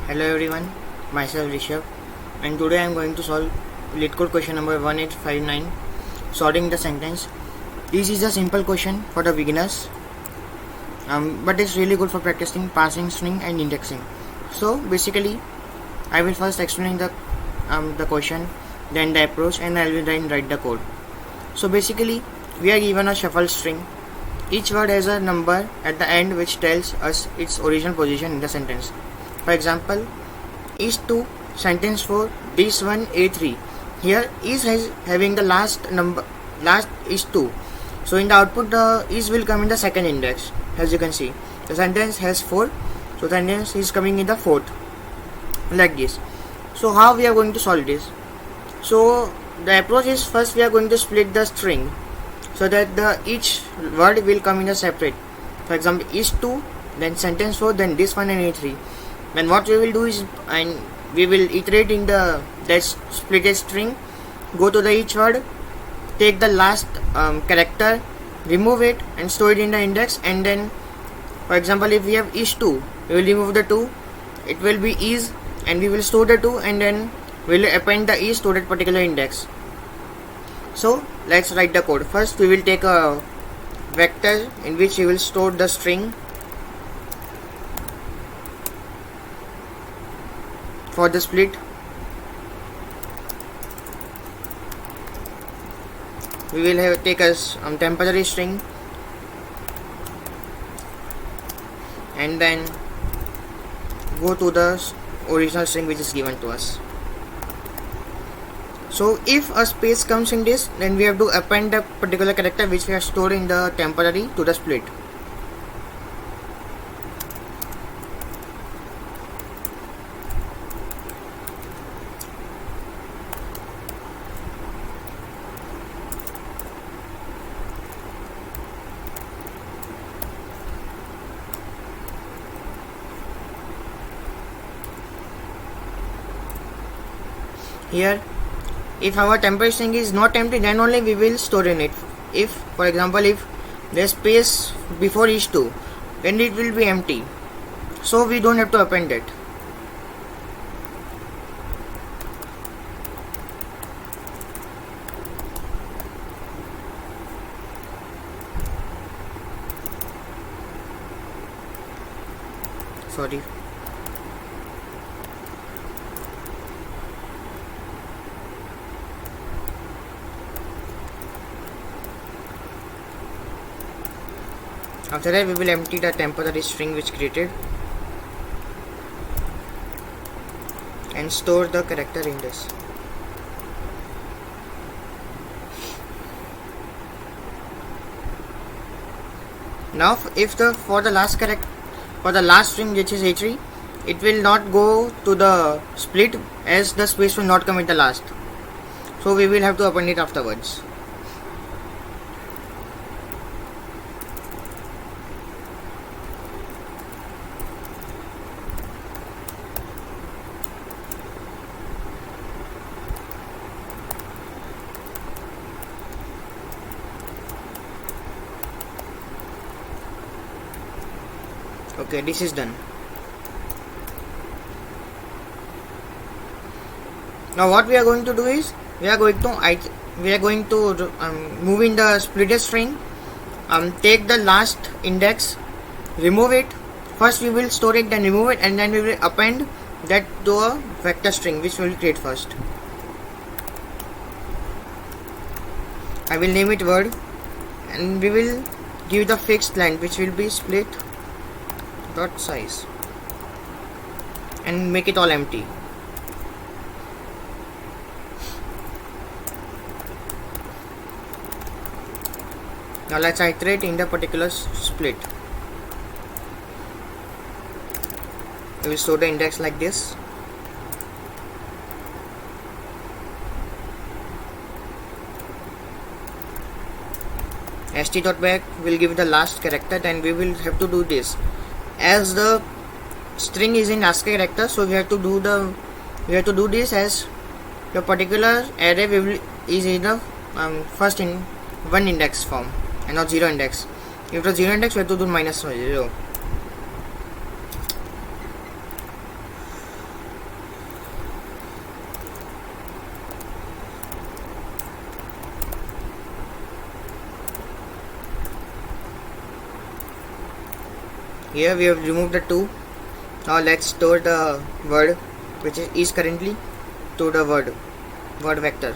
Hello everyone, myself Rishabh, and today I am going to solve LeetCode question number 1859, sorting the sentence. This is a simple question for the beginners, but it's really good for practicing parsing string and indexing. So basically, I will first explain the question, then the approach, and I will then write the code. So basically, we are given a shuffle string. Each word has a number at the end which tells us its original position in the sentence. For example, is 2 sentence 4 this one A3. Here is having the last is 2. So in the output the is will come in the second index. As you can see, the sentence has 4, so the sentence is coming in the fourth, like this. So how we are going to solve this? So the approach is, first we are going to split the string so that each word will come in a separate. For example, is 2, then sentence 4, then this one and A3. Then what we will do is, and we will iterate in that splitted string, go to the each word, take the last character, remove it and store it in the index, and then for example if we have is 2, we will remove the 2, it will be is, and we will store the 2, and then we will append the is to that particular index. So let's write the code. First we will take a vector in which we will store the string. For the split, we will take a temporary string and then go to the original string which is given to us. So if a space comes in this, then we have to append the particular character which we have stored in the temporary to the split. Here, if our temporary string is not empty, then only we will store in it. If, for example, if there is space before is 2, then it will be empty. So we don't have to append it. Sorry. After that, we will empty the temporary string which created and store the character in this. Now, if for the last string which is A3, it will not go to the split as the space will not come at the last. So we will have to append it afterwards. Okay, this is done. Now what we are going to do is, we are going to move in the splitter string, take the last index, remove it. First we will store it, then remove it, and then we will append that to a vector string which we will create first. I will name it word, and we will give the fixed length which will be split dot size and make it all empty. Now let's iterate in the particular split. We will store the index like this. st.back will give the last character, then we will have to do this. As the string is in ASCII character, so we have to do this as the particular array is in the first in one index form and not 0 index. If it was 0 index, we have to do -0. Here we have removed the 2. Now let's store the word which is currently to the word vector.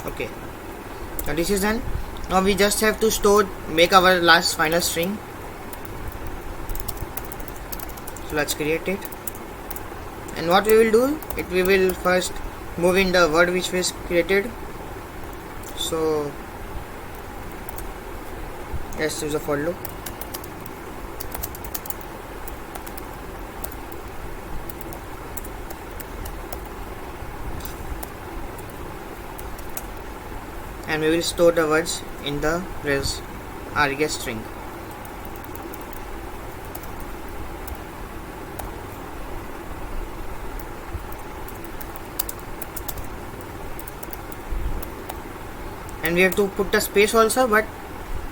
Okay, now this is done. Now we just have to make our last final string. So let's create it. And what we will do, we will first move in the word which was created. So let's use a for loop. And we will store the words in the res string. And we have to put the space also, but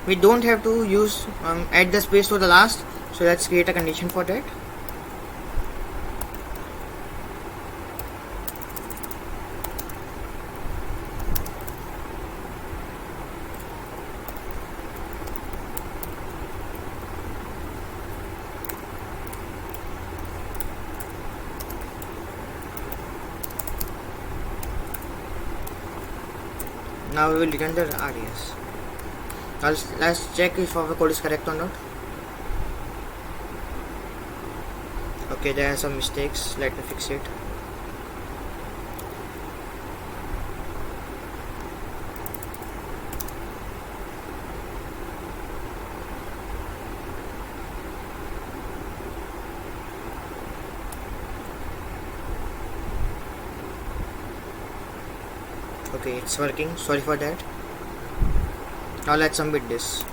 we don't have to use add the space to the last. So let's create a condition for that. Now we will return the res. Now let's check if our code is correct or not. Okay, there are some mistakes. Let me fix it. Okay, it's working. Sorry for that. Now let's submit this.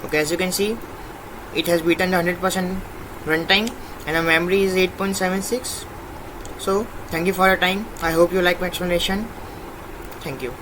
Okay, as you can see, it has beaten the 100% runtime and the memory is 8.76. So thank you for your time. I hope you like my explanation. Thank you.